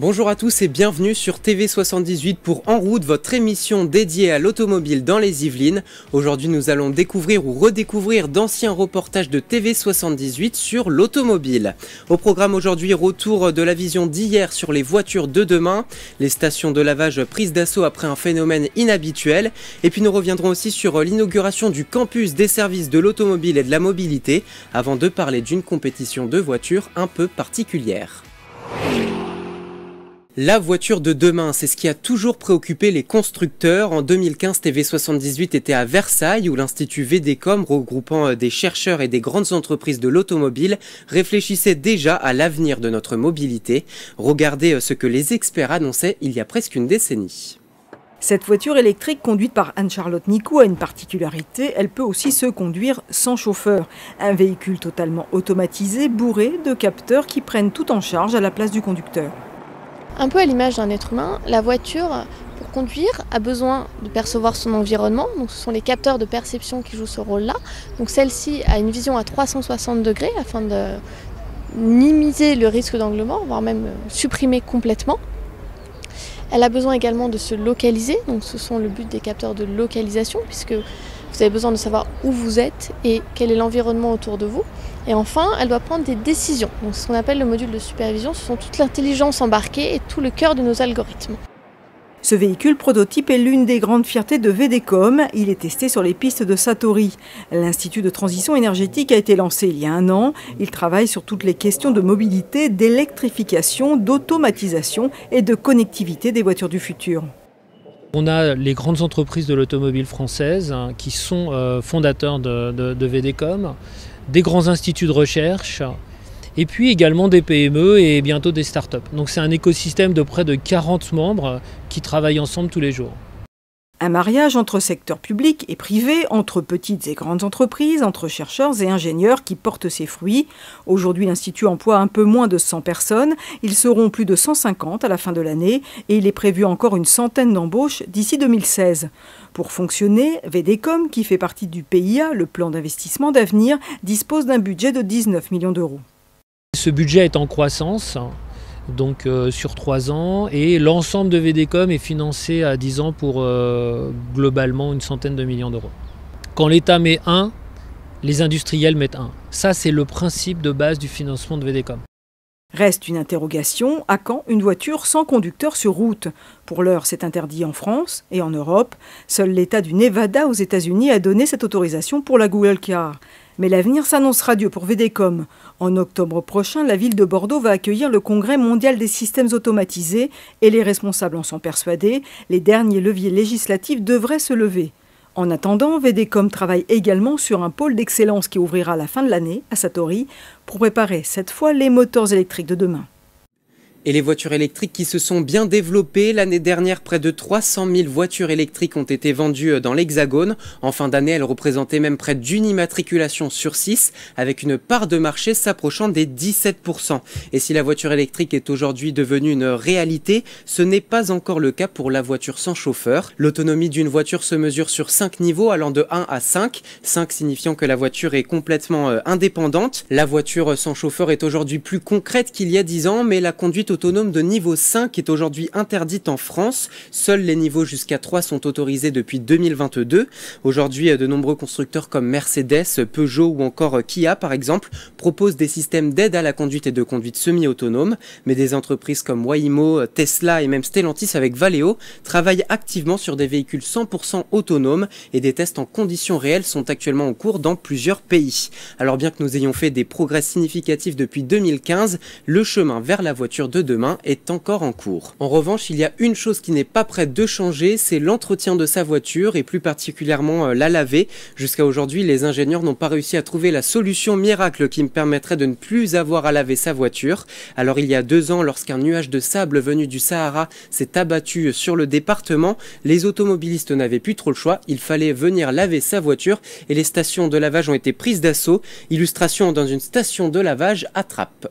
Bonjour à tous et bienvenue sur TV78 pour En route, votre émission dédiée à l'automobile dans les Yvelines. Aujourd'hui nous allons découvrir ou redécouvrir d'anciens reportages de TV78 sur l'automobile. Au programme aujourd'hui, retour de la vision d'hier sur les voitures de demain, les stations de lavage prises d'assaut après un phénomène inhabituel, et puis nous reviendrons aussi sur l'inauguration du campus des services de l'automobile et de la mobilité, avant de parler d'une compétition de voitures un peu particulière. La voiture de demain, c'est ce qui a toujours préoccupé les constructeurs. En 2015, TV78 était à Versailles où l'Institut VDCOM, regroupant des chercheurs et des grandes entreprises de l'automobile, réfléchissait déjà à l'avenir de notre mobilité. Regardez ce que les experts annonçaient il y a presque une décennie. Cette voiture électrique conduite par Anne-Charlotte Nicou a une particularité, elle peut aussi se conduire sans chauffeur. Un véhicule totalement automatisé, bourré de capteurs qui prennent tout en charge à la place du conducteur. Un peu à l'image d'un être humain, la voiture, pour conduire, a besoin de percevoir son environnement. Donc, ce sont les capteurs de perception qui jouent ce rôle-là. Donc, celle-ci a une vision à 360 degrés afin de minimiser le risque d'englement, voire même supprimer complètement. Elle a besoin également de se localiser. Donc, ce sont le but des capteurs de localisation, puisque vous avez besoin de savoir où vous êtes et quel est l'environnement autour de vous. Et enfin, elle doit prendre des décisions. Donc, ce qu'on appelle le module de supervision, ce sont toute l'intelligence embarquée et tout le cœur de nos algorithmes. Ce véhicule prototype est l'une des grandes fiertés de VDCOM. Il est testé sur les pistes de Satori. L'Institut de transition énergétique a été lancé il y a un an. Il travaille sur toutes les questions de mobilité, d'électrification, d'automatisation et de connectivité des voitures du futur. On a les grandes entreprises de l'automobile française qui sont fondateurs de VDCOM, des grands instituts de recherche, et puis également des PME et bientôt des startups. Donc c'est un écosystème de près de 40 membres qui travaillent ensemble tous les jours. Un mariage entre secteur public et privé, entre petites et grandes entreprises, entre chercheurs et ingénieurs qui portent ses fruits. Aujourd'hui, l'Institut emploie un peu moins de 100 personnes. Ils seront plus de 150 à la fin de l'année et il est prévu encore une centaine d'embauches d'ici 2016. Pour fonctionner, VDCOM, qui fait partie du PIA, le plan d'investissement d'avenir, dispose d'un budget de 19 millions d'euros. Ce budget est en croissance. Donc sur 3 ans, et l'ensemble de VDCOM est financé à 10 ans pour globalement une centaine de millions d'euros. Quand l'État met 1, les industriels mettent 1. Ça, c'est le principe de base du financement de VDCOM. Reste une interrogation, à quand une voiture sans conducteur sur route? Pour l'heure, c'est interdit en France et en Europe. Seul l'État du Nevada aux États-Unis a donné cette autorisation pour la Google Car. Mais l'avenir s'annonce radieux pour VDCOM. En octobre prochain, la ville de Bordeaux va accueillir le Congrès mondial des systèmes automatisés et les responsables en sont persuadés, les derniers leviers législatifs devraient se lever. En attendant, VDCOM travaille également sur un pôle d'excellence qui ouvrira à la fin de l'année à Satori pour préparer cette fois les moteurs électriques de demain. Et les voitures électriques qui se sont bien développées. L'année dernière, près de 300 000 voitures électriques ont été vendues dans l'Hexagone. En fin d'année, elles représentaient même près d'une immatriculation sur 6, avec une part de marché s'approchant des 17%. Et si la voiture électrique est aujourd'hui devenue une réalité, ce n'est pas encore le cas pour la voiture sans chauffeur. L'autonomie d'une voiture se mesure sur 5 niveaux, allant de 1 à 5, 5 signifiant que la voiture est complètement indépendante. La voiture sans chauffeur est aujourd'hui plus concrète qu'il y a 10 ans, mais la conduite autonome de niveau 5 est aujourd'hui interdite en France. Seuls les niveaux jusqu'à 3 sont autorisés depuis 2022. Aujourd'hui, de nombreux constructeurs comme Mercedes, Peugeot ou encore Kia par exemple proposent des systèmes d'aide à la conduite et de conduite semi-autonome. Mais des entreprises comme Waymo, Tesla et même Stellantis avec Valeo travaillent activement sur des véhicules 100% autonomes et des tests en conditions réelles sont actuellement en cours dans plusieurs pays. Alors bien que nous ayons fait des progrès significatifs depuis 2015, le chemin vers la voiture de demain est encore en cours. En revanche, il y a une chose qui n'est pas prête de changer, c'est l'entretien de sa voiture et plus particulièrement la laver. Jusqu'à aujourd'hui, les ingénieurs n'ont pas réussi à trouver la solution miracle qui me permettrait de ne plus avoir à laver sa voiture. Alors il y a 2 ans, lorsqu'un nuage de sable venu du Sahara s'est abattu sur le département, les automobilistes n'avaient plus trop le choix, il fallait venir laver sa voiture et les stations de lavage ont été prises d'assaut. Illustration dans une station de lavage à Trappes.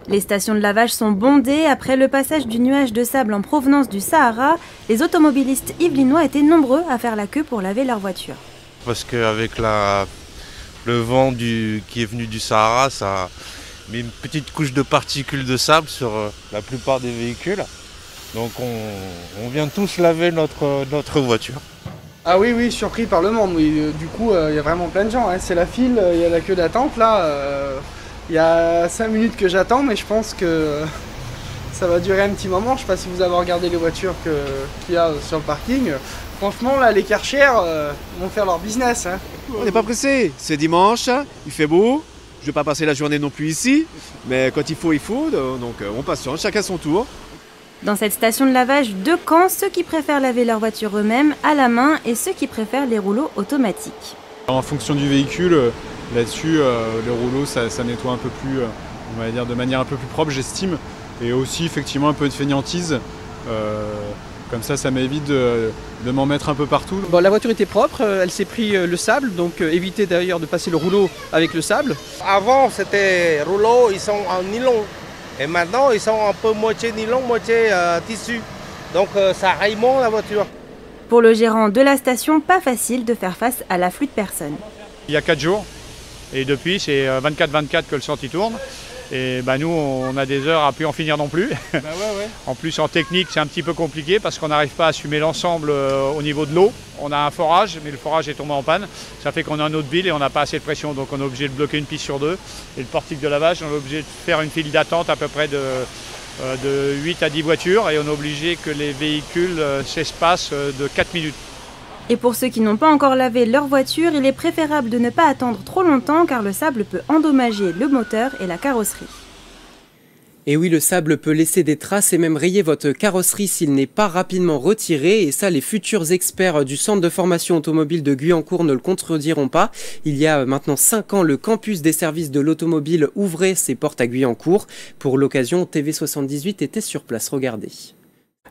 Les stations de lavage sont bondées. Après le passage du nuage de sable en provenance du Sahara, les automobilistes yvelinois étaient nombreux à faire la queue pour laver leur voiture. Parce qu'avec le vent qui est venu du Sahara, met une petite couche de particules de sable sur la plupart des véhicules. Donc on vient tous laver notre voiture. Ah oui, surpris par le monde. Oui. Du coup, il y a vraiment plein de gens. Hein. C'est la file, il y a la queue d'attente. Là, il y a 5 minutes que j'attends, mais je pense que ça va durer un petit moment. Je ne sais pas si vous avez regardé les voitures qu'il y a sur le parking. Franchement, là, les Karcher vont faire leur business. Hein. On n'est pas pressé. C'est dimanche, il fait beau. Je ne vais pas passer la journée non plus ici. Mais quand il faut. Donc on patiente, chacun son tour. Dans cette station de lavage de Caen, ceux qui préfèrent laver leur voiture eux-mêmes à la main et ceux qui préfèrent les rouleaux automatiques. En fonction du véhicule, là-dessus, les rouleaux, ça nettoie un peu plus, on va dire de manière un peu plus propre, j'estime. Et aussi, effectivement, un peu de fainéantise. Comme ça m'évite de m'en mettre un peu partout. Bon, la voiture était propre, elle s'est pris le sable, donc évitez d'ailleurs de passer le rouleau avec le sable. Avant, c'était rouleaux, ils sont en nylon. Et maintenant, ils sont un peu moitié nylon, moitié tissu. Donc ça raimond la voiture. Pour le gérant de la station, pas facile de faire face à l'afflux de personnes. Il y a 4 jours, et depuis, c'est 24-24 que le sortie tourne. Et nous, on a des heures à plus en finir non plus. Ouais. En plus, en technique, c'est un petit peu compliqué parce qu'on n'arrive pas à assumer l'ensemble au niveau de l'eau. On a un forage, mais le forage est tombé en panne. Ça fait qu'on a un eau de ville et on n'a pas assez de pression. Donc on est obligé de bloquer une piste sur 2. Et le portique de lavage, on est obligé de faire une file d'attente à peu près de 8 à 10 voitures. Et on est obligé que les véhicules s'espacent de 4 minutes. Et pour ceux qui n'ont pas encore lavé leur voiture, il est préférable de ne pas attendre trop longtemps car le sable peut endommager le moteur et la carrosserie. Et oui, le sable peut laisser des traces et même rayer votre carrosserie s'il n'est pas rapidement retiré. Et ça, les futurs experts du centre de formation automobile de Guyancourt ne le contrediront pas. Il y a maintenant 5 ans, le campus des services de l'automobile ouvrait ses portes à Guyancourt. Pour l'occasion, TV78 était sur place. Regardez.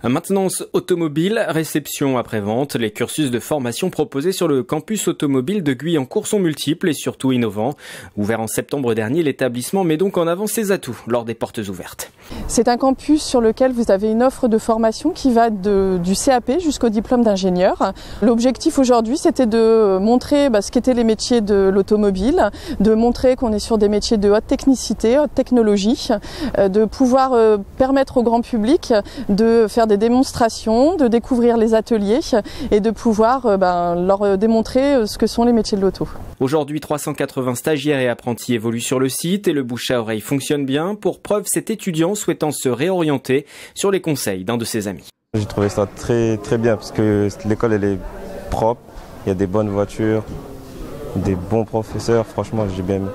Maintenance automobile, réception après-vente, les cursus de formation proposés sur le campus automobile de Guyancourt sont multiples et surtout innovants. Ouvert en septembre dernier, l'établissement met donc en avant ses atouts lors des portes ouvertes. C'est un campus sur lequel vous avez une offre de formation qui va du CAP jusqu'au diplôme d'ingénieur. L'objectif aujourd'hui, c'était de montrer ce qu'étaient les métiers de l'automobile, de montrer qu'on est sur des métiers de haute technicité, haute technologie, de pouvoir permettre au grand public de faire des démonstrations, de découvrir les ateliers et de pouvoir leur démontrer ce que sont les métiers de l'auto. Aujourd'hui, 380 stagiaires et apprentis évoluent sur le site et le bouche à oreille fonctionne bien. Pour preuve, cet étudiant souhaitant se réorienter sur les conseils d'un de ses amis. J'ai trouvé ça très bien parce que l'école elle est propre, il y a des bonnes voitures, des bons professeurs, franchement j'ai bien aimé.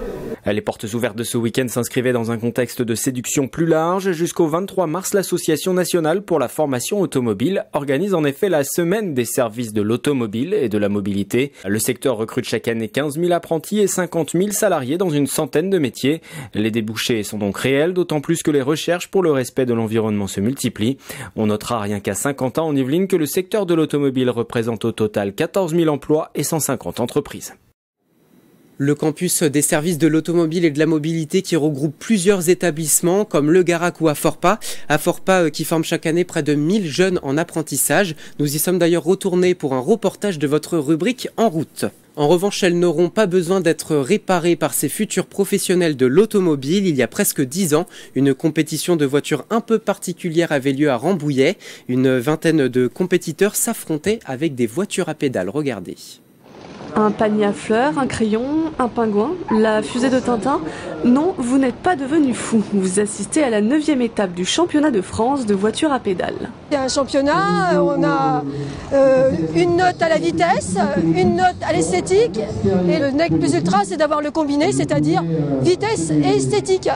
Les portes ouvertes de ce week-end s'inscrivaient dans un contexte de séduction plus large. Jusqu'au 23 mars, l'Association nationale pour la formation automobile organise en effet la semaine des services de l'automobile et de la mobilité. Le secteur recrute chaque année 15 000 apprentis et 50 000 salariés dans une centaine de métiers. Les débouchés sont donc réels, d'autant plus que les recherches pour le respect de l'environnement se multiplient. On notera rien qu'à Saint-Quentin en Yvelines que le secteur de l'automobile représente au total 14 000 emplois et 150 entreprises. Le campus des services de l'automobile et de la mobilité qui regroupe plusieurs établissements comme le Garac ou Aforpa. Aforpa qui forme chaque année près de 1000 jeunes en apprentissage. Nous y sommes d'ailleurs retournés pour un reportage de votre rubrique En route. En revanche, elles n'auront pas besoin d'être réparées par ces futurs professionnels de l'automobile. Il y a presque 10 ans, une compétition de voitures un peu particulière avait lieu à Rambouillet. Une vingtaine de compétiteurs s'affrontaient avec des voitures à pédales. Regardez. Un panier à fleurs, un crayon, un pingouin, la fusée de Tintin. Non, vous n'êtes pas devenu fou. Vous assistez à la 9e étape du championnat de France de voitures à pédales. C'est un championnat, on a une note à la vitesse, une note à l'esthétique. Et le nec plus ultra, c'est d'avoir le combiné, c'est-à-dire vitesse et esthétique.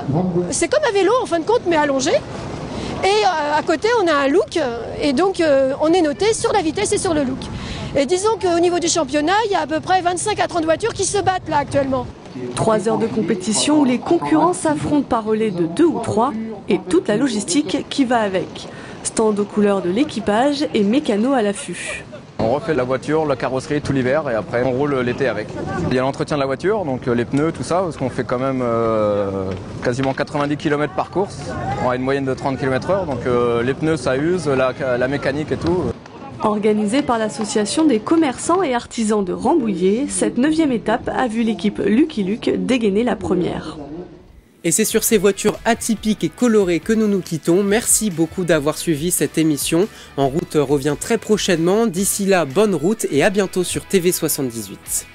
C'est comme un vélo en fin de compte, mais allongé. Et à côté, on a un look, et donc on est noté sur la vitesse et sur le look. Et disons qu'au niveau du championnat, il y a à peu près 25 à 30 voitures qui se battent là actuellement. 3 heures de compétition où les concurrents s'affrontent par relais de 2 ou 3 et toute la logistique qui va avec. Stand aux couleurs de l'équipage et mécano à l'affût. On refait la voiture, la carrosserie tout l'hiver et après on roule l'été avec. Il y a l'entretien de la voiture, donc les pneus, tout ça, parce qu'on fait quand même quasiment 90 km par course. On a une moyenne de 30 km/h, donc les pneus ça use, la mécanique et tout. Organisée par l'association des commerçants et artisans de Rambouillet, cette 9e étape a vu l'équipe Lucky Luke dégainer la première. Et c'est sur ces voitures atypiques et colorées que nous nous quittons. Merci beaucoup d'avoir suivi cette émission. En route revient très prochainement. D'ici là, bonne route et à bientôt sur TV78.